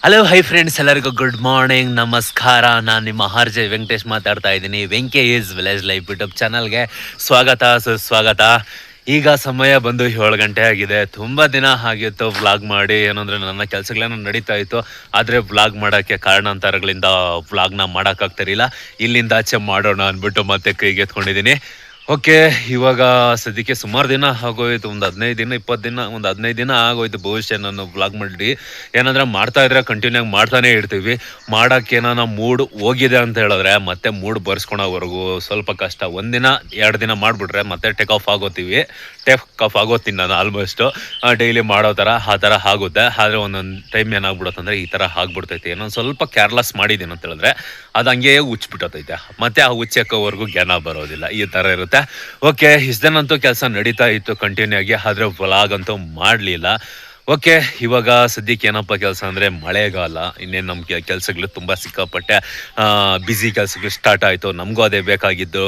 Hello hi friends, ಎಲ್ಲರಿಗೂ good morning, ನಮಸ್ಕಾರ. ನಾನು ನಿಮ್ಮ ಆರ್.ಜೆ. ವೆಂಕಟೇಶ್ ಮಾತಾಡ್ತಾ ಇದ್ದೀನಿ. ವೆಂಕೆ ಈಸ್ ವಿಲೇಜ್ ಲೈಫ್ ಯೂಟ್ಯೂಬ್ ಚಾನಲ್ಗೆ ಸ್ವಾಗತ, ಸುಸ್ವಾಗತ. ಈಗ ಸಮಯ ಬಂದು 7 ಗಂಟೆ ಆಗಿದೆ. ತುಂಬ ದಿನ ಆಗಿತ್ತು ವ್ಲಾಗ್ ಮಾಡಿ. ಏನಂದರೆ ನನ್ನ ಕೆಲಸಗಳೇನೋ ನಡೀತಾ ಇತ್ತು, ಆದರೆ ವ್ಲಾಗ್ ಮಾಡೋಕ್ಕೆ ಕಾರಣಾಂತರಗಳಿಂದ ವ್ಲಾಗ್ನ ಮಾಡೋಕ್ಕಾಗ್ತಿರಲಿಲ್ಲ. ಇಲ್ಲಿಂದ ಆಚೆ ಮಾಡೋಣ ಅಂದ್ಬಿಟ್ಟು ಮತ್ತೆ ಕೈಗೆ ಎತ್ಕೊಂಡಿದ್ದೀನಿ. ಓಕೆ, ಇವಾಗ ಸದ್ಯಕ್ಕೆ ಸುಮಾರು ದಿನ ಆಗೋಯ್ತು, ಒಂದು 15 ದಿನ 20 ದಿನ, ಒಂದು 15 ದಿನ ಆಗೋಯ್ತು ಬಹುಶಃ ನಾನು ವ್ಲಾಗ್ ಮಾಡಿ. ಏನಂದರೆ ಮಾಡ್ತಾ ಇದ್ರೆ ಕಂಟಿನ್ಯೂ ಆಗಿ ಮಾಡ್ತಾನೆ ಇರ್ತೀವಿ. ಮಾಡೋಕ್ಕೆ ನಾನು ಮೂಡ್ ಹೋಗಿದೆ ಅಂತ ಹೇಳಿದ್ರೆ ಮತ್ತೆ ಮೂಡ್ ಬರ್ಸ್ಕೊಳೋವರೆಗೂ ಸ್ವಲ್ಪ ಕಷ್ಟ. ಒಂದಿನ 2 ದಿನ ಮಾಡಿಬಿಟ್ರೆ ಮತ್ತೆ ಟೇಕ್ ಆಫ್ ಆಗೋತೀನಿ ನಾನು ಆಲ್ಮೋಸ್ಟು. ಡೈಲಿ ಮಾಡೋ ಥರ ಆ ಥರ ಆಗುತ್ತೆ. ಆದರೆ ಒಂದೊಂದು ಟೈಮ್ ಏನಾಗ್ಬಿಡುತ್ತೆ ಅಂದರೆ ಈ ಥರ ಆಗ್ಬಿಡ್ತೈತೆ. ಇನ್ನೊಂದು ಸ್ವಲ್ಪ ಕೇರ್ಲೆಸ್ ಮಾಡಿದ್ದೀನಿ ಅಂತ ಹೇಳಿದ್ರೆ ಅದು ಹಂಗೆ ಹುಚ್ಚಿಬಿಟ್ಟೈತೆ. ಮತ್ತೆ ಆ ಹುಚ್ಚಕ್ಕೋವರೆಗೂ ಜ್ಞಾನ ಬರೋದಿಲ್ಲ, ಈ ಥರ ಇರುತ್ತೆ. ಓಕೆ, ಇಷ್ಟೇನಂತೂ ಕೆಲಸ ನಡೀತಾ ಇತ್ತು ಕಂಟಿನ್ಯೂ ಆಗಿ, ಆದರೆ ವ್ಲಾಗ್ ಅಂತೂ ಮಾಡಲಿಲ್ಲ. ಓಕೆ, ಇವಾಗ ಸದ್ಯಕ್ಕೆ ಏನಪ್ಪ ಕೆಲಸ ಅಂದರೆ ಮಳೆಗಾಲ. ಇನ್ನೇನು ನಮ್ಮ ಕೆಲಸಗಳು ತುಂಬ ಸಿಕ್ಕಾಪಟ್ಟೆ ಬ್ಯುಸಿ ಕೆಲಸಗಳು ಸ್ಟಾರ್ಟ್ ಆಯಿತು. ನಮಗೂ ಅದೇ ಬೇಕಾಗಿದ್ದು.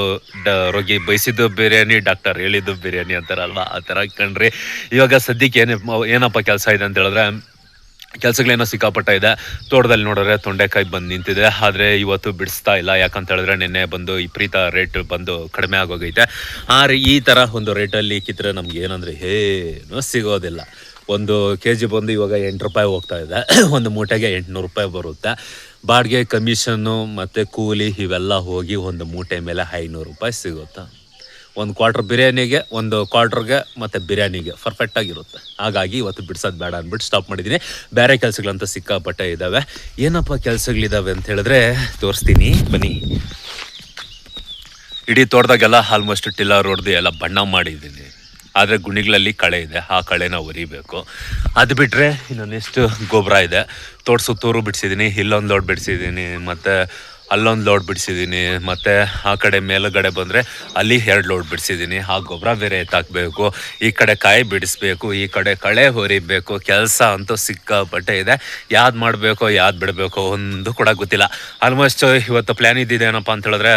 ರೋಗಿ ಬಯಸಿದ್ದು ಬಿರಿಯಾನಿ, ಡಾಕ್ಟರ್ ಹೇಳಿದ್ದು ಬಿರಿಯಾನಿ ಅಂತಾರಲ್ವ, ಆ ಥರ ಕಂಡ್ರಿ. ಇವಾಗ ಸದ್ಯಕ್ಕೆ ಏನಪ್ಪ ಕೆಲಸ ಇದೆ ಅಂತ ಹೇಳಿದ್ರೆ ಕೆಲಸಗಳೇನೋ ಸಿಕ್ಕಾಪಟ್ಟ ಇದೆ. ತೋಟದಲ್ಲಿ ನೋಡಿದ್ರೆ ತೊಂಡೆಕಾಯಿ ಬಂದು ನಿಂತಿದೆ, ಆದರೆ ಇವತ್ತು ಬಿಡಿಸ್ತಾ ಇಲ್ಲ. ಯಾಕಂತ ಹೇಳಿದ್ರೆ ನಿನ್ನೆ ಬಂದು ವಿಪರೀತ ರೇಟ್ ಬಂದು ಕಡಿಮೆ ಆಗೋಗೈತೆ. ಈ ಥರ ಒಂದು ರೇಟಲ್ಲಿ ಕಿತ್ತರೆ ನಮ್ಗೆ ಏನಂದರೆ ಏನೂ ಸಿಗೋದಿಲ್ಲ. 1 kg ಬಂದು ಇವಾಗ 8 ರೂಪಾಯಿ ಹೋಗ್ತಾ ಇದೆ. ಒಂದು ಮೂಟೆಗೆ 800 ರೂಪಾಯಿ ಬರುತ್ತೆ. ಬಾಡಿಗೆ, ಕಮಿಷನ್ನು ಮತ್ತು ಕೂಲಿ ಇವೆಲ್ಲ ಹೋಗಿ ಒಂದು ಮೂಟೆ ಮೇಲೆ 500 ರೂಪಾಯಿ ಸಿಗುತ್ತೆ. 1 ಕ್ವಾರ್ಟರ್ ಬಿರಿಯಾನಿಗೆ, 1 ಕ್ವಾರ್ಟರ್ಗೆ ಮತ್ತು ಬಿರಿಯಾನಿಗೆ ಪರ್ಫೆಕ್ಟಾಗಿರುತ್ತೆ. ಹಾಗಾಗಿ ಇವತ್ತು ಬಿಡ್ಸೋದು ಬೇಡ ಅಂದ್ಬಿಟ್ಟು ಸ್ಟಾಪ್ ಮಾಡಿದ್ದೀನಿ. ಬೇರೆ ಕೆಲಸಗಳಂತ ಸಿಕ್ಕಾಪಟ್ಟೆ ಇದ್ದಾವೆ. ಏನಪ್ಪ ಕೆಲಸಗಳಿದ್ದಾವೆ ಅಂತ ಹೇಳಿದ್ರೆ ತೋರಿಸ್ತೀನಿ ಬನ್ನಿ. ಇಡೀ ತೋಟದಾಗೆಲ್ಲ ಆಲ್ಮೋಸ್ಟ್ ಟಿಲ್ಲರ್ ಹೊಡೆದು ಎಲ್ಲ ಬಣ್ಣ ಮಾಡಿದ್ದೀನಿ. ಆದರೆ ಗುಣಿಗಳಲ್ಲಿ ಕಳೆ ಇದೆ, ಆ ಕಳೆನ ಒರಿಬೇಕು. ಅದು ಬಿಟ್ಟರೆ ಇನ್ನೊಂದಿಷ್ಟು ಗೊಬ್ಬರ ಇದೆ. ತೋಟ ಸುತ್ತೂರು ಬಿಡಿಸಿದ್ದೀನಿ, ಇಲ್ಲೊಂದು ಲೋಡ್ ಬಿಡಿಸಿದ್ದೀನಿ, ಮತ್ತು ಅಲ್ಲೊಂದು ಲೋಡ್ ಬಿಡಿಸಿದ್ದೀನಿ, ಮತ್ತು ಆ ಕಡೆ ಮೇಲುಗಡೆ ಬಂದರೆ ಅಲ್ಲಿ 2 ಲೋಡ್ ಬಿಡಿಸಿದ್ದೀನಿ. ಆ ಗೊಬ್ಬರ ಬೇರೆ ಎತ್ತಾಕಬೇಕು, ಈ ಕಡೆ ಕಾಯಿ ಬಿಡಿಸ್ಬೇಕು, ಈ ಕಡೆ ಕಳೆ ಹೊರಿಬೇಕು. ಕೆಲಸ ಅಂತೂ ಸಿಕ್ಕಾಪಟ್ಟೆ ಇದೆ. ಯಾವ್ದು ಮಾಡಬೇಕು ಯಾವ್ದು ಬಿಡಬೇಕು ಒಂದು ಕೂಡ ಗೊತ್ತಿಲ್ಲ. ಆಲ್ಮೋಸ್ಟ್ ಇವತ್ತು ಪ್ಲ್ಯಾನ್ ಇದ್ದಿದ್ದು ಏನಪ್ಪ ಅಂತ ಹೇಳಿದ್ರೆ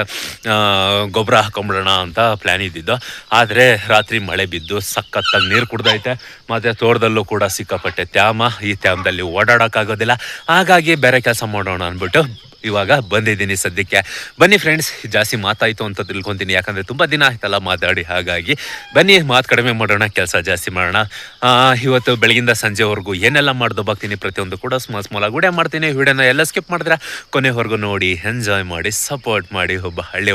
ಗೊಬ್ಬರ ಹಾಕೊಂಬಿಡೋಣ ಅಂತ ಪ್ಲ್ಯಾನ್ ಇದ್ದಿದ್ದು. ಆದರೆ ರಾತ್ರಿ ಮಳೆ ಬಿದ್ದು ಸಖತ್ತಾಗಿ ನೀರು ಕುಡ್ದೈತೆ. ಮತ್ತು ತೋಟದಲ್ಲೂ ಕೂಡ ಸಿಕ್ಕಾಪಟ್ಟೆ ತ್ಯಾಮ. ಈ ತ್ಯಾಮದಲ್ಲಿ ಓಡಾಡೋಕ್ಕಾಗೋದಿಲ್ಲ. ಹಾಗಾಗಿ ಬೇರೆ ಕೆಲಸ ಮಾಡೋಣ ಅಂದ್ಬಿಟ್ಟು ಇವಾಗ ಬಂದಿದ್ದೀನಿ ಸದ್ಯಕ್ಕೆ. ಬನ್ನಿ ಫ್ರೆಂಡ್ಸ್, ಜಾಸ್ತಿ ಮಾತಾಯಿತು ಅಂತ ತಿಳ್ಕೊತೀನಿ, ಯಾಕಂದರೆ ತುಂಬ ದಿನ ಆಯ್ತಲ್ಲ ಮಾತಾಡಿ. ಹಾಗಾಗಿ ಬನ್ನಿ ಮಾತು ಕಡಿಮೆ ಮಾಡೋಣ, ಕೆಲಸ ಜಾಸ್ತಿ ಮಾಡೋಣ. ಇವತ್ತು ಬೆಳಗಿಂದ ಸಂಜೆವರೆಗೂ ಏನೆಲ್ಲ ಮಾಡ್ದು ಬಾಗ್ತೀನಿ ಪ್ರತಿಯೊಂದು ಕೂಡ ಸ್ಮಾಲಾಗಿ ವಿಡಿಯೋ ಮಾಡ್ತೀನಿ. ವಿಡಿಯೋನ ಎಲ್ಲ ಸ್ಕಿಪ್ ಮಾಡಿದ್ರೆ ಕೊನೆವರೆಗೂ ನೋಡಿ, ಎಂಜಾಯ್ ಮಾಡಿ, ಸಪೋರ್ಟ್ ಮಾಡಿ. ಒಬ್ಬ ಹಳ್ಳಿ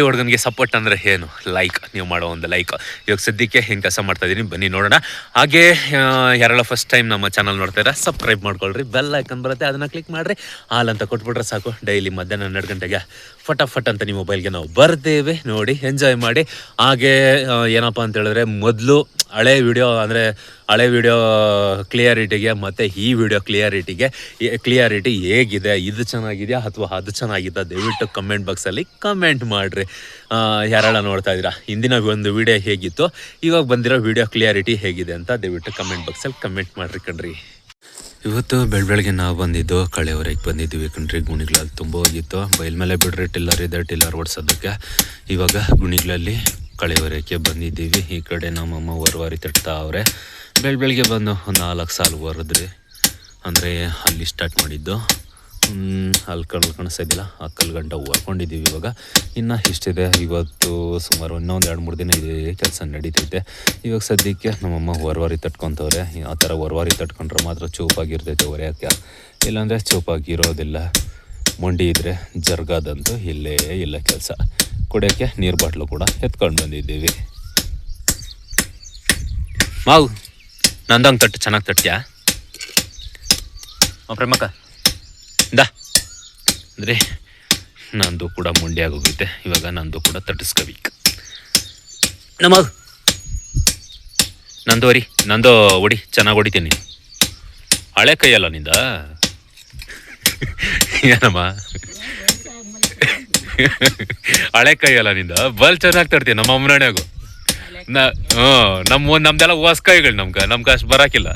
ಹುಡುಗನಿಗೆ ಸಪೋರ್ಟ್ ಅಂದರೆ ಏನು? ಲೈಕ್, ನೀವು ಮಾಡೋ ಒಂದು ಲೈಕ್. ಇವಾಗ ಸದ್ಯಕ್ಕೆ ಹಿಂಗೆ ಕೆಲಸ ಮಾಡ್ತಾಯಿದ್ದೀನಿ, ಬನ್ನಿ ನೋಡೋಣ. ಹಾಗೇ ಯಾರೆಲ್ಲ ಫಸ್ಟ್ ಟೈಮ್ ನಮ್ಮ ಚಾನಲ್ ನೋಡ್ತಾಯಿದ್ರೆ ಸಬ್ಸ್ಕ್ರೈಬ್ ಮಾಡ್ಕೊಳ್ರಿ. ಬೆಲ್ ಐಕನ್ ಬರುತ್ತೆ, ಅದನ್ನು ಕ್ಲಿಕ್ ಮಾಡಿರಿ. ಹಾಲ್ ಅಂತ ಕೊಟ್ಬಿಟ್ರೆ ಸಾಕು. ಡೈಲಿ ಮಧ್ಯಾಹ್ನ 12 ಗಂಟೆಗೆ ಫಟಾಫಟ್ ಅಂತ ನಿಮ್ಮ ಮೊಬೈಲ್ಗೆ ನಾವು ಬರ್ತೇವೆ. ನೋಡಿ, ಎಂಜಾಯ್ ಮಾಡಿ. ಹಾಗೇ ಏನಪ್ಪ ಅಂತ ಹೇಳಿದ್ರೆ ಮೊದಲು ಹಳೆ ವಿಡಿಯೋ ಕ್ಲಿಯರಿಟಿಗೆ ಮತ್ತು ಈ ವಿಡಿಯೋ ಕ್ಲಿಯರಿಟಿ ಹೇಗಿದೆ, ಇದು ಚೆನ್ನಾಗಿದೆಯಾ ಅಥವಾ ಅದು ಚೆನ್ನಾಗಿದ್ದ, ದಯವಿಟ್ಟು ಕಮೆಂಟ್ ಬಾಕ್ಸಲ್ಲಿ ಕಮೆಂಟ್ ಮಾಡಿರಿ. ಯಾರೆಲ್ಲ ನೋಡ್ತಾ ಇದ್ದೀರಾ, ಹಿಂದಿನ ಒಂದು ವಿಡಿಯೋ ಹೇಗಿತ್ತು, ಇವಾಗ ಬಂದಿರೋ ವಿಡಿಯೋ ಕ್ಲಿಯರಿಟಿ ಹೇಗಿದೆ ಅಂತ ದಯವಿಟ್ಟು ಕಮೆಂಟ್ ಬಾಕ್ಸಲ್ಲಿ ಕಮೆಂಟ್ ಮಾಡಿರಿ ಕಣ್ರಿ. ಇವತ್ತು ಬೆಳಗ್ಗೆ ನಾವು ಬಂದಿದ್ದು ಕಳೆ ಹೊರಗೆ ಬಂದಿದ್ದೀವಿ ಕಣ್ರಿ. ಗುಣಿಗಳಲ್ಲಿ ತುಂಬ ಹೋಗಿತ್ತು. ಬಯಲು ಮೇಲೆ ಬಿಡ್ರೆ ಟಿಲ್ಲರ್ ಇದೆ, ಟಿಲ್ಲರ್ ಓಡಿಸೋದಕ್ಕೆ. ಇವಾಗ ಗುಣಿಗಳಲ್ಲಿ ಕಳೆ ಹೊರಕ್ಕೆ ಬಂದಿದ್ದೀವಿ. ಈ ಕಡೆ ನಮ್ಮಮ್ಮ ಹೊರವಾರಿ ತಟ್ತಾ ಅವ್ರೆ. ಬೆಳಗ್ಗೆ ಬಂದು 4 ಸಾಲು ಹೊರದ್ರಿ. ಅಂದರೆ ಅಲ್ಲಿ ಸ್ಟಾರ್ಟ್ ಮಾಡಿದ್ದು. ಅಲ್ಲಿ ಕಾಣಿಸ್ತಿದ್ದಿಲ್ಲ, ಆ ಕಲ್ಗಂಟ ಹೊರ್ಕೊಂಡಿದ್ದೀವಿ. ಇವಾಗ ಇನ್ನು ಇಷ್ಟಿದೆ. ಇವತ್ತು ಸುಮಾರು ಇನ್ನೊಂದು 2-3 ದಿನ ಇದೆ ಕೆಲಸ ನಡೀತೈತೆ. ಇವಾಗ ಸದ್ಯಕ್ಕೆ ನಮ್ಮಮ್ಮ ಹೊರವಾರಿ ತಟ್ಕೊತವ್ರೆ. ಆ ಥರ ಹೊರವಾರಿ ತಟ್ಕೊಂಡ್ರೆ ಮಾತ್ರ ಚೂಪಾಗಿರ್ತೈತೆ ಹೊರೆಯೋಕ್ಕೆ, ಇಲ್ಲಾಂದರೆ ಚೂಪಾಗಿರೋದಿಲ್ಲ. ಮೊಂಡಿ ಇದ್ದರೆ ಜರ್ಗಾದಂತೂ ಇಲ್ಲೇ ಇಲ್ಲ. ಕೆಲಸ ಕುಡಿಯೋಕ್ಕೆ ನೀರು ಬಾಟ್ಲು ಕೂಡ ಎತ್ಕೊಂಡು ಬಂದಿದ್ದೀವಿ. ಮಾವು ನಂದಂಗೆ ತಟ್ಟು ಚೆನ್ನಾಗಿ ತಟ್ಟ್ಯಾ ಪ್ರೇಮಕ್ಕ ದಾ ಅಂದರೆ ನಂದು ಕೂಡ ಮುಂಡಿ ಆಗೋಗುತ್ತೆ. ಇವಾಗ ನಂದು ಕೂಡ ತಟ್ಟಿಸ್ಕೋಬೇಕು. ನಮ್ಮ ನಂದು ಹೊಡಿ, ಚೆನ್ನಾಗಿ ಹೊಡಿತೀನಿ. ಹಳೆ ಕೈಯಲ್ಲ ನಿಂದ ಏನಮ್ಮ, ಹಳೆ ಕೈಯಲ್ಲ ನಿಂದ ಬಲ್ ಚೆನ್ನಾಗಿ ತರ್ತೀನಿ. ನಮ್ಮ ಅಮ್ಮನಾಣ್ಯಾಗು ನಮ್ದೆಲ್ಲ ಹೊಸ ಕೈಗಳು, ನಮ್ಗೆ ಅಷ್ಟು ಬರಾಕಿಲ್ಲ.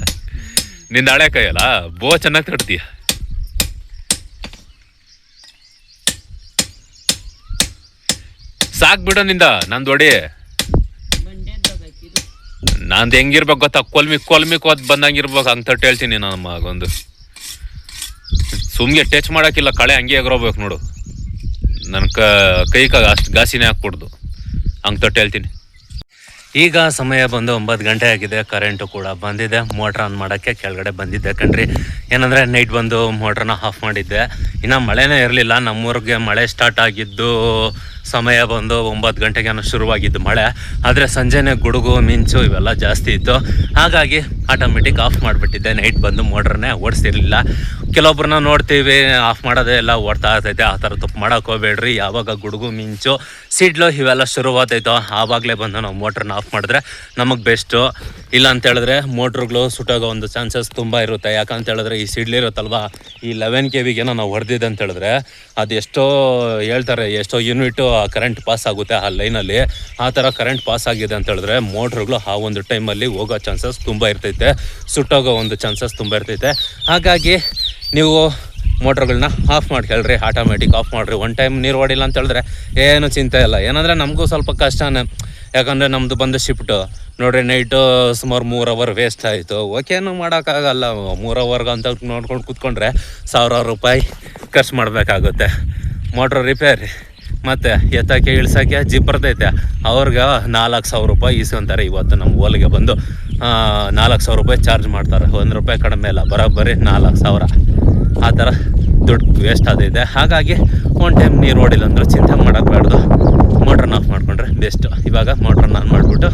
ನಿಂದ ಹಳೆ ಕೈಯಲ್ಲ, ಚೆನ್ನಾಗಿ ತರ್ತೀಯ. ಸಾಕ್ ಬಿಡೋ ನಿಂದ, ನಂದು ಹೊಡಿ. ನಂದು ಹೆಂಗಿರ್ಬೇಕು ಗೊತ್ತಾ, ಕೊಲ್ಮಿ ಕೋದ್ ಬಂದಂಗಿರ್ಬೇಕು, ಹಂಗೆ ತಟ್ಟು ಹೇಳ್ತೀನಿ ನಾನು ಮಗೊಂದು. ಸುಮ್ಗೆ ಟಚ್ ಮಾಡೋಕ್ಕಿಲ್ಲ, ಕಳೆ ಹಂಗೆ ಎಗರೋಬೇಕು ನೋಡು. ನನ್ನ ಕೈಗೆ ಅಷ್ಟು ಗಾಸಿನೇ ಹಾಕ್ಕೊಡ್ದು, ಹಂಗೆ ತೊಟ್ಟು ಹೇಳ್ತೀನಿ. ಈಗ ಸಮಯ ಬಂದು 9 ಗಂಟೆ ಆಗಿದೆ. ಕರೆಂಟು ಕೂಡ ಬಂದಿದೆ. ಮೋಟ್ರ್ ಆನ್ ಮಾಡೋಕ್ಕೆ ಕೆಳಗಡೆ ಬಂದಿದ್ದೆ ಕಣ್ರಿ. ಏನಂದರೆ ನೈಟ್ ಬಂದು ಮೋಟ್ರನ್ನ ಆಫ್ ಮಾಡಿದ್ದೆ. ಇನ್ನು ಮಳೆನೇ ಇರಲಿಲ್ಲ. ನಮ್ಮೂರಿಗೆ ಮಳೆ ಸ್ಟಾರ್ಟ್ ಆಗಿದ್ದು ಸಮಯ ಬಂದು 9 ಗಂಟೆಗೆ ಶುರುವಾಗಿದ್ದು ಮಳೆ. ಆದರೆ ಸಂಜೆನೇ ಗುಡುಗು ಮಿಂಚು ಇವೆಲ್ಲ ಜಾಸ್ತಿ ಇತ್ತು. ಹಾಗಾಗಿ ಆಟೋಮೆಟಿಕ್ ಆಫ್ ಮಾಡಿಬಿಟ್ಟಿದ್ದೆ. ನೈಟ್ ಬಂದು ಮೋಟ್ರನ್ನೇ ಓಡಿಸ್ತಿರ್ಲಿಲ್ಲ. ಕೆಲವೊಬ್ರನ್ನ ನೋಡ್ತೀವಿ ಆಫ್ ಮಾಡೋದೇ ಎಲ್ಲ ಓಡ್ತಾ ಇರ್ತೈತೆ. ಆ ಥರ ತಪ್ಪು ಮಾಡೋಕೆ ಹೋಗ್ಬೇಡ್ರಿ. ಯಾವಾಗ ಗುಡುಗು ಮಿಂಚು ಸಿಡ್ಲು ಇವೆಲ್ಲ ಶುರುವಾತೈತೋ ಆವಾಗಲೇ ಬಂದು ನಾವು ಮೋಟ್ರನ್ನ ಆಫ್ ಮಾಡಿದ್ರೆ ನಮಗೆ ಬೆಸ್ಟು. ಇಲ್ಲ ಅಂತ ಹೇಳಿದ್ರೆ ಮೋಟ್ರುಗಳು ಸುಟ್ಟೋಗೋ ಒಂದು ಚಾನ್ಸಸ್ ತುಂಬ ಇರುತ್ತೆ. ಯಾಕಂತ ಹೇಳಿದ್ರೆ ಈ ಸಿಡ್ಲಿರುತ್ತಲ್ವ, ಈ 11 kVಗೆ ನಾವು ಹೊಡೆದಿದ್ದೆ ಅಂತ ಹೇಳಿದ್ರೆ ಅದು ಎಷ್ಟೋ ಹೇಳ್ತಾರೆ, ಎಷ್ಟೋ ಯೂನಿಟು ಕರೆಂಟ್ ಪಾಸ್ ಆಗುತ್ತೆ ಆ ಲೈನಲ್ಲಿ. ಆ ಥರ ಕರೆಂಟ್ ಪಾಸ್ ಆಗಿದೆ ಅಂತ ಹೇಳಿದ್ರೆ ಮೋಟ್ರುಗಳು ಆ ಒಂದು ಟೈಮಲ್ಲಿ ಹೋಗೋ ಚಾನ್ಸಸ್ ತುಂಬ ಇರ್ತೈತೆ, ಸುಟ್ಟೋಗೋ ಒಂದು ಚಾನ್ಸಸ್ ತುಂಬ ಇರ್ತೈತೆ. ಹಾಗಾಗಿ ನೀವು ಮೋಟ್ರ್ಗಳನ್ನ ಆಫ್ ಮಾಡ್ಕೊಳ್ರಿ, ಆಟೋಮೆಟಿಕ್ ಆಫ್ ಮಾಡಿರಿ. ಒನ್ ಟೈಮ್ ನೀರು ಹೊಡಿಲ್ಲ ಅಂತ ಹೇಳಿದ್ರೆ ಏನು ಚಿಂತೆ ಇಲ್ಲ. ಏನಂದರೆ ನಮಗೂ ಸ್ವಲ್ಪ ಕಷ್ಟನೇ, ಯಾಕಂದರೆ ನಮ್ಮದು ಬಂದು ಶಿಫ್ಟು ನೋಡಿರಿ. ನೈಟು ಸುಮಾರು 3 ಅವರ್ ವೇಸ್ಟ್ ಆಯಿತು. ಓಕೆನೂ ಮಾಡೋಕ್ಕಾಗಲ್ಲ. 3 ಅವರ್ಗೆ ಅಂತ ನೋಡ್ಕೊಂಡು ಕೂತ್ಕೊಂಡ್ರೆ 1000 ರೂಪಾಯಿ ಖರ್ಚು ಮಾಡಬೇಕಾಗುತ್ತೆ. ಮೋಟ್ರ್ ರಿಪೇರಿ ಮತ್ತು ಎತ್ತಕ್ಕೆ ಇಳ್ಸೋಕ್ಕೆ ಜಿಪ್ ಬರ್ತೈತೆ, ಅವ್ರಿಗೆ 4000 ರೂಪಾಯಿ ಇಸ್ಕೊಂತಾರೆ. ಇವತ್ತು ನಮ್ಮ ಓಲಿಗೆ ಬಂದು 4000 ರೂಪಾಯಿ ಚಾರ್ಜ್ ಮಾಡ್ತಾರೆ. 1 ರೂಪಾಯಿ ಕಡಿಮೆ ಇಲ್ಲ, ಬರೋಬ್ಬರಿ 4000. ಆ ಥರ ದುಡ್ಡು ವೇಸ್ಟ್ ಆದೈತೆ. ಹಾಗಾಗಿ ಒನ್ ಟೈಮ್ ನೀರು ಓಡಿಲ್ಲ ಅಂದರೂ ಚಿಂತೆ ಮಾಡೋಕ್ಬೇಡ್ದು, ಮೋಟ್ರನ್ನ ಆಫ್ ಮಾಡಿಕೊಂಡ್ರೆ ಬೆಸ್ಟು. ಇವಾಗ ಮೋಟ್ರನ್ನ ಆನ್ ಮಾಡಿಬಿಟ್ಟು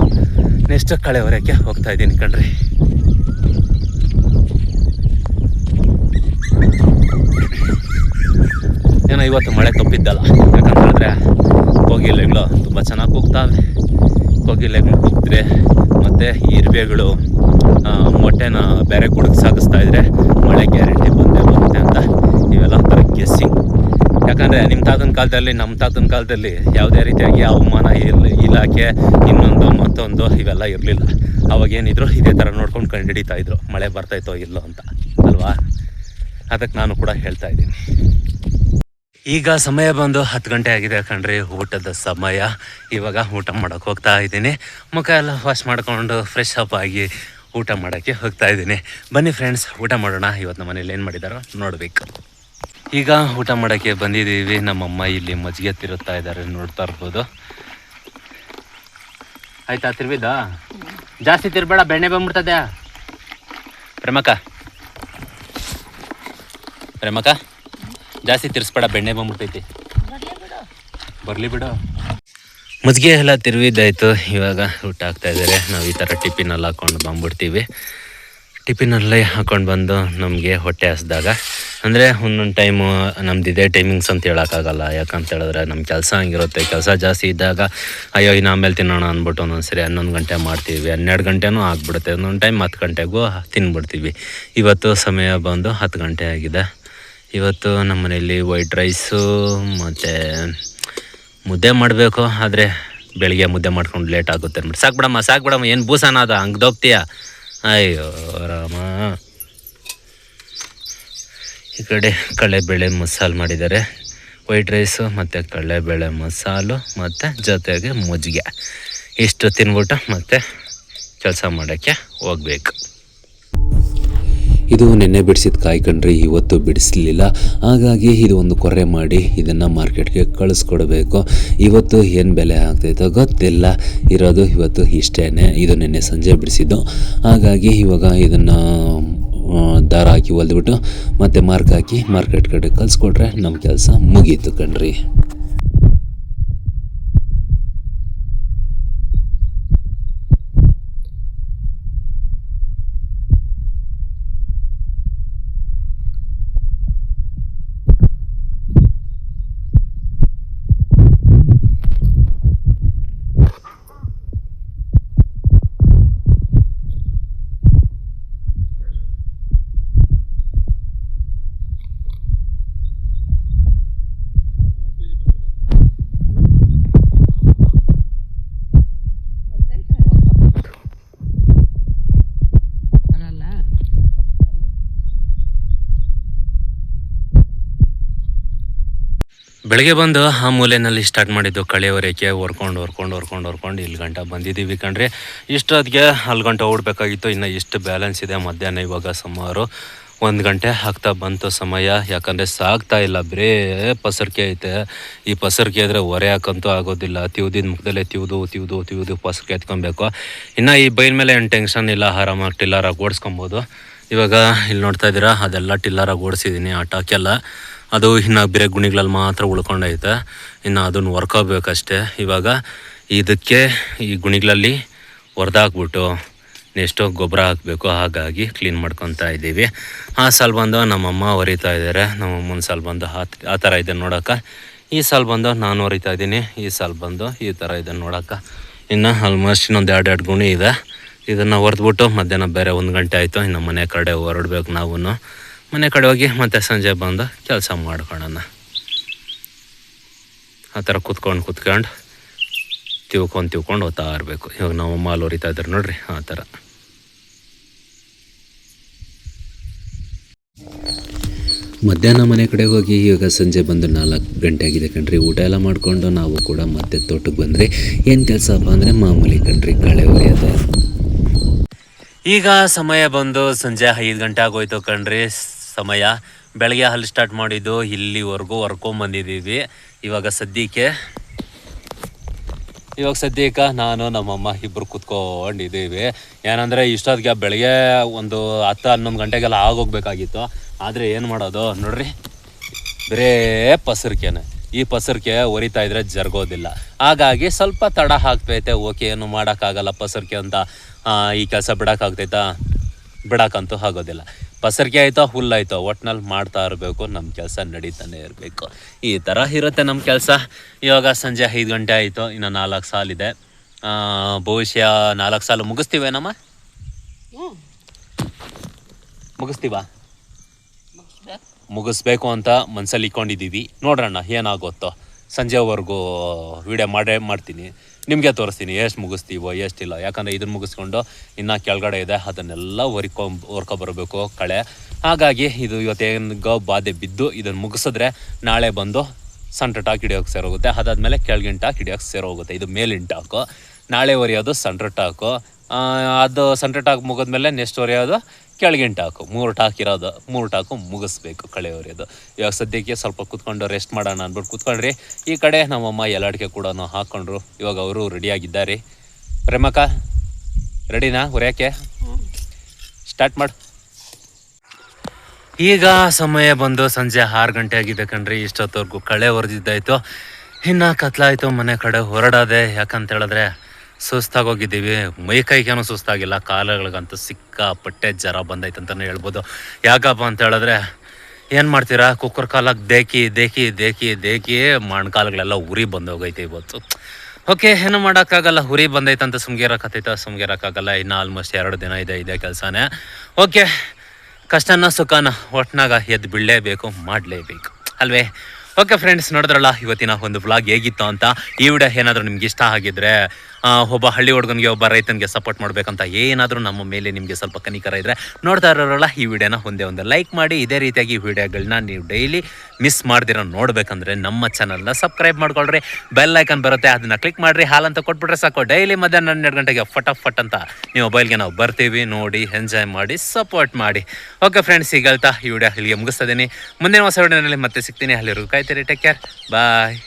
ನೆಕ್ಸ್ಟ್ ಕಳೆ ಹೊರಕ್ಕೆ ಹೋಗ್ತಾಯಿದ್ದೀನಿ ಕಣ್ರಿ. ಏನೋ ಇವತ್ತು ಮಳೆ ತಪ್ಪಿದ್ದಲ್ಲ, ಯಾಕಂತ ಹೇಳಿದ್ರೆ ಕೋಗಿಲೆಗಳು ತುಂಬ ಚೆನ್ನಾಗಿ ಕೂಗ್ತಾವೆ. ಕೋಗಿಲೆಗಳು ಕೂಗಿದ್ರೆ ಮತ್ತು ಇರುವೆಗಳು ಮೊಟ್ಟೆನ ಬೇರೆ ಗುಡುಗೆ ಸಾಗಿಸ್ತಾಯಿದ್ರೆ ಮಳೆ ಗ್ಯಾರಂಟಿ ಬಂದೇ ಬರುತ್ತೆ ಅಂತ ಇವೆಲ್ಲ ಥರ ಗೆಸ್ಸಿಂಗ್. ಯಾಕಂದರೆ ನಿಮ್ಮ ತಾತನ ಕಾಲದಲ್ಲಿ, ನಮ್ಮ ತಾತನ ಕಾಲದಲ್ಲಿ ಯಾವುದೇ ರೀತಿಯಾಗಿ ಹವಾಮಾನ ಇಲಾಖೆ ಇನ್ನೊಂದು ಮತ್ತೊಂದು ಇವೆಲ್ಲ ಇರಲಿಲ್ಲ. ಅವಾಗೇನಿದ್ರು ಇದೇ ಥರ ನೋಡ್ಕೊಂಡು ಕಂಡುಹಿಡಿತಾಯಿದ್ರು ಮಳೆ ಬರ್ತಾಯಿತ್ತೋ ಇಲ್ಲೋ ಅಂತ ಅಲ್ವಾ. ಅದಕ್ಕೆ ನಾನು ಕೂಡ ಹೇಳ್ತಾ ಇದ್ದೀನಿ. ಈಗ ಸಮಯ ಬಂದು 10 ಗಂಟೆ ಆಗಿದೆ ಕಣ್ರಿ, ಊಟದ ಸಮಯ. ಇವಾಗ ಊಟ ಮಾಡೋಕ್ಕೆ ಹೋಗ್ತಾ ಇದ್ದೀನಿ. ಮುಖ ಎಲ್ಲ ವಾಶ್ ಮಾಡ್ಕೊಂಡು ಫ್ರೆಶ್ ಅಪ್ ಆಗಿ ಊಟ ಮಾಡೋಕ್ಕೆ ಹೋಗ್ತಾ ಇದ್ದೀನಿ. ಬನ್ನಿ ಫ್ರೆಂಡ್ಸ್, ಊಟ ಮಾಡೋಣ. ಇವತ್ತು ನಮ್ಮ ಮನೇಲಿ ಏನು ಮಾಡಿದಾರೋ ನೋಡಬೇಕು. ಈಗ ಊಟ ಮಾಡೋಕ್ಕೆ ಬಂದಿದ್ದೀವಿ. ನಮ್ಮಮ್ಮ ಇಲ್ಲಿ ಮಜ್ಜಿಗೆ ತಿರುತ್ತಾ ಇದ್ದಾರೆ, ನೋಡ್ತಾ ಇರ್ಬೋದು. ಆಯ್ತಾ ತಿರ್ವಿದ? ಜಾಸ್ತಿ ತಿರ್ಬೇಡ, ಬೆಣ್ಣೆ ಬಂದ್ಬಿಡ್ತದೆ. ಪ್ರೇಮಕ್ಕ ಜಾಸ್ತಿ ತಿರ್ಸ್ಬೇಡ, ಬೆಣ್ಣೆ ಬಂದ್ಬಿಟ್ಟೈತಿ. ಬರಲಿ ಬಿಡು. ಮಜ್ಜಿಗೆ ಎಲ್ಲ ತಿರುವಿದ್ದಾಯಿತು. ಇವಾಗ ಊಟ ಆಗ್ತಾಯಿದ್ದಾರೆ. ನಾವು ಈ ಥರ ಟಿಫಿನಲ್ಲಿ ಹಾಕ್ಕೊಂಡು ಬಂದ್ಬಿಡ್ತೀವಿ. ಟಿಫಿನಲ್ಲೇ ಹಾಕ್ಕೊಂಡು ಬಂದು ನಮಗೆ ಹೊಟ್ಟೆ ಹಸ್ದಾಗ, ಅಂದರೆ ಒಂದೊಂದು ಟೈಮು ನಮ್ದು ಇದೇ ಟೈಮಿಂಗ್ಸ್ ಅಂತ ಹೇಳೋಕ್ಕಾಗಲ್ಲ. ಯಾಕಂತ ಹೇಳಿದ್ರೆ ನಮ್ಮ ಕೆಲಸ ಹಂಗಿರುತ್ತೆ. ಕೆಲಸ ಜಾಸ್ತಿ ಇದ್ದಾಗ ಅಯ್ಯೋ ಇನ್ನು ಆಮೇಲೆ ತಿನ್ನೋಣ ಅಂದ್ಬಿಟ್ಟು ಒಂದೊಂದು ಸರಿ 11 ಗಂಟೆ ಮಾಡ್ತೀವಿ, 12 ಗಂಟೆನೂ ಆಗಿಬಿಡುತ್ತೆ. ಒಂದೊಂದು ಟೈಮ್ 10 ಗಂಟೆಗೂ ತಿನ್ಬಿಡ್ತೀವಿ. ಇವತ್ತು ಸಮಯ ಬಂದು 10 ಗಂಟೆ ಆಗಿದೆ. ಇವತ್ತು ನಮ್ಮ ಮನೆಯಲ್ಲಿ ವೈಟ್ ರೈಸು ಮತ್ತು ಮುದ್ದೆ ಮಾಡಬೇಕು. ಆದರೆ ಬೆಳಿಗ್ಗೆ ಮುದ್ದೆ ಮಾಡ್ಕೊಂಡು ಲೇಟ್ ಆಗುತ್ತೆ ಅಂದ್ಬಿಟ್ಟು ಸಾಕು ಬಿಡಮ್ಮ ಏನು ಬೂಸನ ಅದು ಹಂಗ್ದೋಗ್ತೀಯ. ಅಯ್ಯೋ ರಾಮ. ಈ ಕಡೆ ಕಡಲೆಬೇಳೆ ಮಸಾಲೆ ಮಾಡಿದ್ದಾರೆ. ವೈಟ್ ರೈಸು ಮತ್ತು ಕಡಲೆಬೇಳೆ ಮಸಾಲು ಮತ್ತು ಜೊತೆಗೆ ಮಜ್ಜಿಗೆ. ಇಷ್ಟು ತಿನ್ಬಿಟ್ಟು ಮತ್ತೆ ಕೆಲಸ ಮಾಡೋಕ್ಕೆ ಹೋಗ್ಬೇಕು. ಇದು ನಿನ್ನೆ ಬಿಡಿಸಿದ ಕಾಯಿ ಕಣ್ರಿ, ಇವತ್ತು ಬಿಡಿಸಲಿಲ್ಲ. ಹಾಗಾಗಿ ಇದು ಒಂದು ಕೊರೆ ಮಾಡಿ ಇದನ್ನು ಮಾರ್ಕೆಟ್ಗೆ ಕಳಿಸ್ಕೊಡ್ಬೇಕು. ಇವತ್ತು ಏನು ಬೆಲೆ ಆಗ್ತೈತೋ ಗೊತ್ತಿಲ್ಲ. ಇರೋದು ಇವತ್ತು ಇಷ್ಟೇ. ಇದು ನಿನ್ನೆ ಸಂಜೆ ಬಿಡಿಸಿದ್ದು. ಹಾಗಾಗಿ ಇವಾಗ ಇದನ್ನು ದಾರ ಹಾಕಿ ಹೊಲ್ದ್ಬಿಟ್ಟು ಮತ್ತೆ ಮಾರ್ಕ್ ಹಾಕಿ ಮಾರ್ಕೆಟ್ ಕಡೆ ಕಳಿಸ್ಕೊಟ್ರೆ ನಮ್ಮ ಕೆಲಸ ಮುಗೀತು ಕಣ್ರಿ. ಬೆಳಗ್ಗೆ ಬಂದು ಆ ಮೂಲೆಯಲ್ಲಿ ಸ್ಟಾರ್ಟ್ ಮಾಡಿದ್ದು ಕಳೆ ಹೊರಕ್ಕೆ ಹೊರ್ಕೊಂಡು ಇಲ್ಲಿ ಗಂಟ ಬಂದಿದ್ದೀವಿ ಕಣ್ರಿ. ಇಷ್ಟೊತ್ತಿಗೆ ಅಲ್ಲಿ ಗಂಟ ಓಡಬೇಕಾಗಿತ್ತು. ಇನ್ನು ಇಷ್ಟು ಬ್ಯಾಲೆನ್ಸ್ ಇದೆ. ಮಧ್ಯಾಹ್ನ ಇವಾಗ ಸುಮಾರು 1 ಗಂಟೆ ಆಗ್ತಾ ಬಂತು ಸಮಯ. ಯಾಕಂದರೆ ಸಾಗ್ತಾ ಇಲ್ಲ, ಬರೇ ಪಸರಿಕೆ ಐತೆ. ಈ ಪಸರಿಕೆ ಇದ್ದರೆ ಹೊರೆ ಹಾಕಂತೂ ಆಗೋದಿಲ್ಲ. ತಿವ್ದಿದ ಮುಖದಲ್ಲೇ ತಿವ್ದು ಪಸರಿಕೆ ಎತ್ಕೊಬೇಕು. ಇನ್ನು ಈ ಬೈಲ್ ಮೇಲೆ ಏನು ಟೆನ್ಷನ್ ಇಲ್ಲ, ಆರಾಮಾಗಿ ಟಿಲ್ಲರಾಗಿ ಓಡಿಸ್ಕೊಬೋದು. ಇವಾಗ ಇಲ್ಲಿ ನೋಡ್ತಾ ಇದ್ದೀರಾ, ಅದೆಲ್ಲ ಟಿಲ್ಲರಾಗಿ ಓಡಿಸಿದ್ದೀನಿ. ಆ ಟಾಕೆಲ್ಲ ಅದು ಇನ್ನು ಬೇರೆ ಗುಣಿಗಳಲ್ಲಿ ಮಾತ್ರ ಉಳ್ಕೊಂಡೈತೆ. ಇನ್ನು ಅದನ್ನು ಹೊರ್ಕೋಬೇಕಷ್ಟೆ. ಇವಾಗ ಇದಕ್ಕೆ ಈ ಗುಣಿಗಳಲ್ಲಿ ಹೊಡೆದಾಕ್ಬಿಟ್ಟು ನೆಕ್ಸ್ಟು ಗೊಬ್ಬರ ಹಾಕಬೇಕು. ಹಾಗಾಗಿ ಕ್ಲೀನ್ ಮಾಡ್ಕೊತಾ ಇದ್ದೀವಿ. ಆ ಸಾಲು ಬಂದು ನಮ್ಮಮ್ಮ ಹೊರಿತಾ ಇದ್ದಾರೆ. ನಮ್ಮಮ್ಮನ ಸಾಲು ಬಂದು ಆ ಥರ ಇದೆ ನೋಡೋಕೆ. ಈ ಸಾಲು ಬಂದು ನಾನು ಹೊರಿತಾ ಇದ್ದೀನಿ. ಈ ಸಾಲು ಬಂದು ಈ ಥರ ಇದೆ ನೋಡೋಕೆ. ಇನ್ನು ಆಲ್ಮೋಸ್ಟ್ ಇನ್ನೊಂದು 2 ಗುಣಿ ಇದೆ. ಇದನ್ನು ಹೊಡೆದ್ಬಿಟ್ಟು ಮಧ್ಯಾಹ್ನ ಬೇರೆ 1 ಗಂಟೆ ಆಯಿತು. ಇನ್ನು ಮನೆ ಕಡೆ ಹೊರಡ್ಬೇಕು. ನಾವು ಮನೆ ಕಡೆ ಹೋಗಿ ಮತ್ತೆ ಸಂಜೆ ಬಂದು ಕೆಲಸ ಮಾಡ್ಕೊಳ್ಳೋಣ. ಆ ಥರ ಕುತ್ಕೊಂಡು ತಿವ್ಕೊಂಡು ಹೋಗ್ತಾ ಇರಬೇಕು. ಇವಾಗ ನಾವು ಮಾಲ್ ಹೊರಿತಾ ಇದ್ದಾರೆ ನೋಡ್ರಿ, ಆ ಥರ. ಮಧ್ಯಾಹ್ನ ಮನೆ ಕಡೆ ಹೋಗಿ ಇವಾಗ ಸಂಜೆ ಬಂದು 4 ಗಂಟೆ ಆಗಿದೆ ಕಣ್ರಿ. ಊಟ ಎಲ್ಲ ಮಾಡಿಕೊಂಡು ನಾವು ಕೂಡ ಮತ್ತೆ ತೋಟಕ್ಕೆ ಬಂದರೆ ಏನು ಕೆಲಸಪ್ಪ ಅಂದರೆ ಮಾಮೂಲಿ ಕಣ್ರಿ, ಕಳೆ ಹೊರೆಯೋದು. ಈಗ ಸಮಯ ಬಂದು ಸಂಜೆ 5 ಗಂಟೆ ಆಗೋಯ್ತು ಕಣ್ರಿ. ಸಮಯ ಬೆಳಗ್ಗೆ ಅಲ್ಲಿ ಸ್ಟಾರ್ಟ್ ಮಾಡಿದ್ದು, ಇಲ್ಲಿವರೆಗೂ ಹೊರ್ಕೊಂಬಂದಿದ್ದೀವಿ. ಇವಾಗ ಸದ್ಯಕ್ಕೆ ನಾನು ನಮ್ಮಮ್ಮ ಇಬ್ಬರು ಕೂತ್ಕೊಂಡಿದ್ದೀವಿ. ಏನಂದರೆ ಇಷ್ಟೊತ್ತಿಗೆ ಬೆಳಗ್ಗೆ ಒಂದು 10-11 ಗಂಟೆಗೆಲ್ಲ ಆಗೋಗ್ಬೇಕಾಗಿತ್ತು. ಆದರೆ ಏನು ಮಾಡೋದು ನೋಡ್ರಿ, ಬರೇ ಪಸರಿಕೆನೆ. ಈ ಪಸರಿಕೆ ಹೊರಿತಾ ಇದ್ರೆ ಜರುಗೋದಿಲ್ಲ. ಹಾಗಾಗಿ ಸ್ವಲ್ಪ ತಡ ಆಗ್ತೈತೆ. ಓಕೆ, ಏನು ಮಾಡೋಕ್ಕಾಗಲ್ಲ ಪಸರಿಕೆ ಅಂತ ಈ ಕೆಲಸ ಬಿಡೋಕ್ಕಂತೂ ಆಗೋದಿಲ್ಲ. ಪಸರಿಕೆ ಆಯಿತೋ ಹುಲ್ಲಾಯಿತೋ ಒಟ್ನಲ್ಲಿ ಮಾಡ್ತಾ ಇರಬೇಕು. ನಮ್ಮ ಕೆಲಸ ನಡೀತಾನೆ ಇರಬೇಕು. ಈ ಥರ ಇರುತ್ತೆ ನಮ್ಮ ಕೆಲಸ. ಇವಾಗ ಸಂಜೆ 5 ಗಂಟೆ ಆಯಿತು. ಇನ್ನು 4 ಸಾಲಿದೆ. ಬಹುಶಃ 4 ಸಾಲು ಮುಗಿಸ್ತೀವೇನಮ್ಮ? ಮುಗಿಸ್ಬೇಕು ಅಂತ ಮನಸ್ಸಲ್ಲಿ ಇಟ್ಕೊಂಡಿದ್ದೀವಿ. ನೋಡೋಣ ಏನಾಗುತ್ತೋ. ಸಂಜೆವರೆಗೂ ವೀಡಿಯೋ ಮಾಡ್ತೀನಿ, ನಿಮಗೆ ತೋರಿಸ್ತೀನಿ ಎಷ್ಟು ಮುಗಿಸ್ತೀವೋ ಎಷ್ಟಿಲ್ಲ. ಯಾಕಂದರೆ ಇದನ್ನು ಮುಗಿಸ್ಕೊಂಡು ಇನ್ನು ಕೆಳಗಡೆ ಇದೆ, ಅದನ್ನೆಲ್ಲ ಹೊರ್ಕೊಬರಬೇಕು ಕಳೆ. ಹಾಗಾಗಿ ಇದು ಇವತ್ತೇನು ಬಾಧೆ ಬಿದ್ದು ಇದನ್ನು ಮುಗಿಸಿದ್ರೆ ನಾಳೆ ಬಂದು ಸೆಂಟ್ರ್ ಟಾಕ್ ಹಿಡಿಯೋಕ್ಕೆ ಸೇರೋಗುತ್ತೆ. ಅದಾದಮೇಲೆ ಕೆಳಗಿನ ಟಾಕ್ ಹಿಡಿಯೋಕ್ಕೆ ಸೇರೋಗುತ್ತೆ. ಇದು ಮೇಲಿನ ಟಾಕು. ನಾಳೆ ಹೊರೆಯೋದು ಸೆಂಟ್ರ್ ಟಾಕು. ಅದು ಸೆಂಟ್ರ್ ಟಾಕ್ ಮುಗಿದ್ಮೇಲೆ ನೆಕ್ಸ್ಟ್ ಹೊರೆಯೋದು ಕೆಳಗಿನ ಟಾಕು. 3 ಟಾಕ್ ಇರೋದು. 3 ಟಾಕು ಮುಗಿಸ್ಬೇಕು ಕಳೆ ಹೊರೆಯೋದು. ಇವಾಗ ಸದ್ಯಕ್ಕೆ ಸ್ವಲ್ಪ ಕೂತ್ಕೊಂಡು ರೆಸ್ಟ್ ಮಾಡೋಣ ಅಂದ್ಬಿಟ್ಟು ಕೂತ್ಕೊಂಡ್ರಿ. ಈ ಕಡೆ ನಮ್ಮಮ್ಮ ಎಲ್ಲಡಿಕೆ ಕೂಡ ಹಾಕ್ಕೊಂಡ್ರು. ಇವಾಗ ಅವರು ರೆಡಿಯಾಗಿದ್ದಾರೆ. ಪ್ರೇಮಕ್ಕ ರೆಡಿನಾ ಹೊರೆಯೋಕ್ಕೆ? ಸ್ಟಾರ್ಟ್ ಮಾಡು. ಈಗ ಸಮಯ ಬಂದು ಸಂಜೆ 6 ಗಂಟೆ ಆಗಿದೆ ಕಣ್ರಿ. ಇಷ್ಟೊತ್ತವರೆಗೂ ಕಳೆ ಹೊರೆದಿದ್ದಾಯಿತು. ಇನ್ನು ಕತ್ಲಾಯಿತು, ಮನೆ ಕಡೆ ಹೊರಡೋದೆ. ಯಾಕಂತ ಹೇಳಿದ್ರೆ ಸುಸ್ತಾಗೋಗಿದ್ದೀವಿ. ಮೈಕೈಗೇನೂ ಸುಸ್ತಾಗಿಲ್ಲ, ಕಾಲುಗಳಿಗಂತೂ ಸಿಕ್ಕಾಪಟ್ಟೆ ಜ್ವರ ಬಂದೈತೆ ಅಂತಲೇ ಹೇಳ್ಬೋದು. ಯಾಕಪ್ಪ ಅಂತ ಹೇಳಿದ್ರೆ ಏನು ಮಾಡ್ತೀರಾ, ಕುಕ್ಕರ್ ಕಾಲಾಗಿ ದೇಕಿ ಮೊಣಕಾಲುಗಳೆಲ್ಲ ಉರಿ ಬಂದೋಗೈತೆ ಇವತ್ತು. ಓಕೆ, ಏನು ಮಾಡೋಕ್ಕಾಗಲ್ಲ. ಉರಿ ಬಂದೈತಂತ ಸುಮ್ಗಿರೋಕ್ಕಾಗಲ್ಲ. ಇನ್ನು ಆಲ್ಮೋಸ್ಟ್ 2 ದಿನ ಇದೆ ಇದೇ ಕೆಲಸನೇ. ಓಕೆ, ಕಷ್ಟನ ಸುಖನ ಒಟ್ನಾಗ ಎದ್ದು ಬೀಳಲೇಬೇಕು, ಮಾಡಲೇಬೇಕು ಅಲ್ವೇ? ಓಕೆ ಫ್ರೆಂಡ್ಸ್, ನೋಡಿದ್ರಲ್ಲ ಇವತ್ತಿನ ಒಂದು ವ್ಲಾಗ್ ಹೇಗಿತ್ತು ಅಂತ. ಈ ವಿಡಿಯೋ ಏನಾದರೂ ನಿಮ್ಗೆ ಇಷ್ಟ ಆಗಿದ್ರೆ, ಒಬ್ಬ ಹಳ್ಳಿ ಹುಡುಗನಿಗೆ ಒಬ್ಬ ರೈತನಿಗೆ ಸಪೋರ್ಟ್ ಮಾಡಬೇಕಂತ ಏನಾದರೂ ನಮ್ಮ ಮೇಲೆ ನಿಮಗೆ ಸ್ವಲ್ಪ ಕನಿಕರ ಇದ್ದರೆ ನೋಡ್ತಾ ಇರೋರಲ್ಲ ಈ ವಿಡಿಯೋನ ಒಂದೇ ಲೈಕ್ ಮಾಡಿ. ಇದೇ ರೀತಿಯಾಗಿ ವಿಡಿಯೋಗಳನ್ನ ನೀವು ಡೈಲಿ ಮಿಸ್ ಮಾಡ್ದಿರೋ ನೋಡಬೇಕಂದ್ರೆ ನಮ್ಮ ಚಾನಲ್ನ ಸಬ್ಸ್ಕ್ರೈಬ್ ಮಾಡ್ಕೊಳ್ರಿ. ಬೆಲ್ ಐಕನ್ ಬರುತ್ತೆ, ಅದನ್ನು ಕ್ಲಿಕ್ ಮಾಡಿರಿ. ಹಾಲಂತ ಕೊಟ್ಬಿಟ್ರೆ ಸಾಕು. ಡೈಲಿ ಮಧ್ಯಾಹ್ನ 12 ಗಂಟೆಗೆ ಫಟ್ ಅಂತ ನೀವು ಮೊಬೈಲ್ಗೆ ನಾವು ಬರ್ತೀವಿ. ನೋಡಿ, ಎಂಜಾಯ್ ಮಾಡಿ, ಸಪೋರ್ಟ್ ಮಾಡಿ. ಓಕೆ ಫ್ರೆಂಡ್ಸ್, ಈಗ ಹೇಳ್ತಾ ಈ ವಿಡಿಯೋ ಇಲ್ಲಿಗೆ ಮುಗಿಸ್ತಾ ಇದ್ದೀನಿ. ಮುಂದಿನ ಹೊಸ ವಿಡಿಯೋನಲ್ಲಿ ಮತ್ತೆ ಸಿಗ್ತೀನಿ. ಅಲ್ಲಿವರೆಗೂ ಕಾಯ್ತೀರಿ. ಟೇಕ್ ಕೇರ್, ಬಾಯ್.